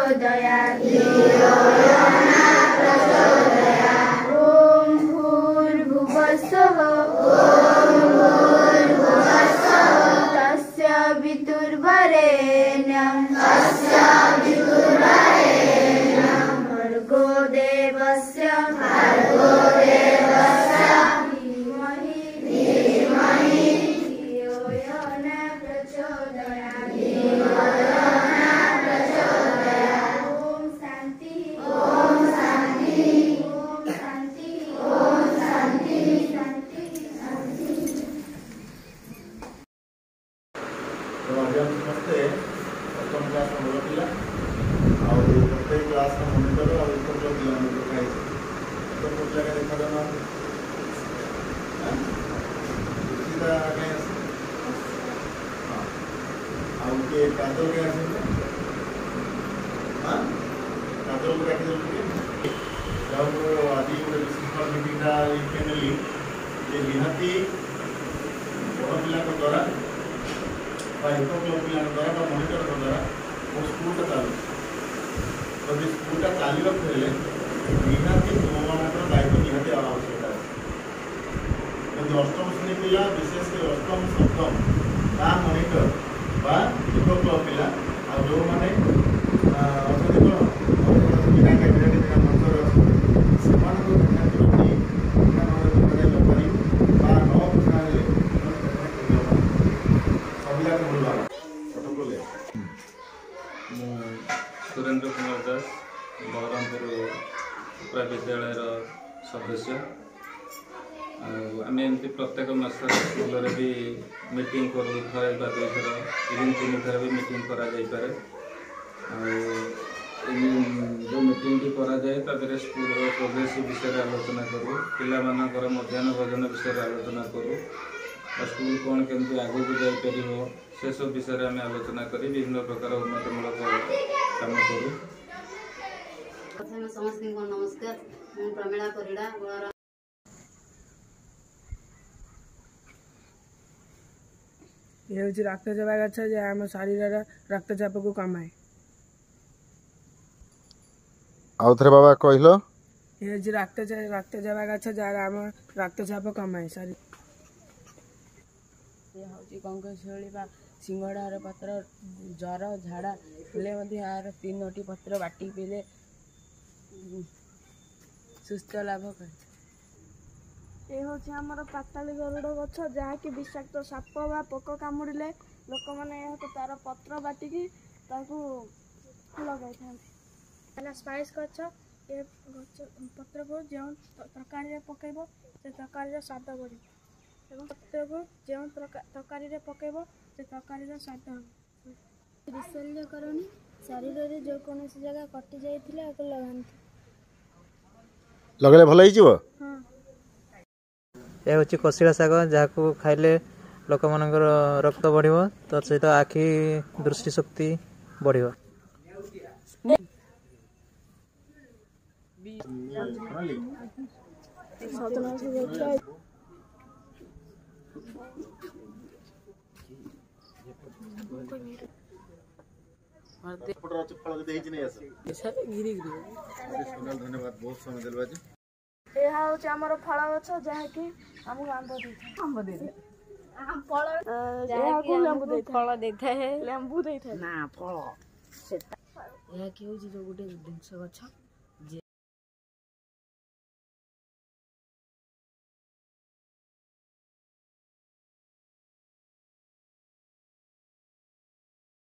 प्रचोदयात् ॐ भूर्भुवस्सुः तस्य वितुर्वरेण्यं भर्गो देवस्य धीमहि धियो यो न प्रचोदयात् ॐ शान्ति समस्ते प्रथम क्लास मोर पिला प्रत्येक क्लास मनिटर और पिला लिखाई तो जगह देखा जाना काजल के काजल को रखी आज गोटे विशिष्ट मीटिंगटा नेली निहाती बड़ पिला द्वारा एक क्लब पिला द्वारा मनिटर द्वारा वो स्कूलटा चलू तो स्कूलटा चलने निहाती तुम दायित्व निहाती आवश्यकता है अष्टम श्रेणी पिला विशेषकर अष्टम सप्तम ता मनिटर बा एक क्लब पिला जो मैंने सुरेंद्र कुमार दास बहरमपुर उप्रा विद्यालय सदस्य आम एमती प्रत्येक मास स्कूल भी मीटिंग करूँ थे दुई थर इवन 3 थर भी मीटिंग करा जाए जो मीटिंग भी करा जाए तादरे स्कूल प्रोग्रेस विषय आलोचना करूँ पिलामानकर मध्याह्न भोजन विषय आलोचना करूँ स्कूल कौन केमती आगू जापर से सब विषय आम आलोचना कर विभिन्न प्रकार उन्नतिमूलक काम करूँ। समस्त नमस्कार मैं प्रमीला परिड़ा ये हूँ रक्तचाप गछ जहाँ आम शरीर रक्तचाप को कमाए। आउ थे बाबा कहल ये हूँ रक्तचाप गछ जहाँ आम रक्तचाप कमाए शरीर। ये हूँ गंगशिवली सिंगड़ार पत्र ज्वर झाड़ा हेल्ले यार 3टी पत्र बाटी पीले सुस्थ लाभ कर। ये हूँ आमर पाताली गरुड़ गछ जहाँकि विषाक्त साप बा पोक कामुड़े लोक मैंने तार पत्र बाटिकी लगे था। स्पाइस गछ ये गछ पत्र को जो तरकारी पकेब से तरकारी स्वाद बढ़ पत्र को जो तरकारी पकेब से तरकारी स्वाद हम विशल्यकरणी शरीर में जो कौन जगह कटि जाता लगाती लगले भल हो। हाँ ये हूँ कोशिला शाग जहाँ को खाइले लोक मान रक्त बढ़ तो सहित आखि दृष्टिशक्ति बढ़। धन्यवाद बहुत समय दिलवा। यह हूँ आमर फल गछ जहाँकि आमको आंब दे फल देता है लेंबू देता है ना फल। यह कि हूँ जो गोटे जिनस गछ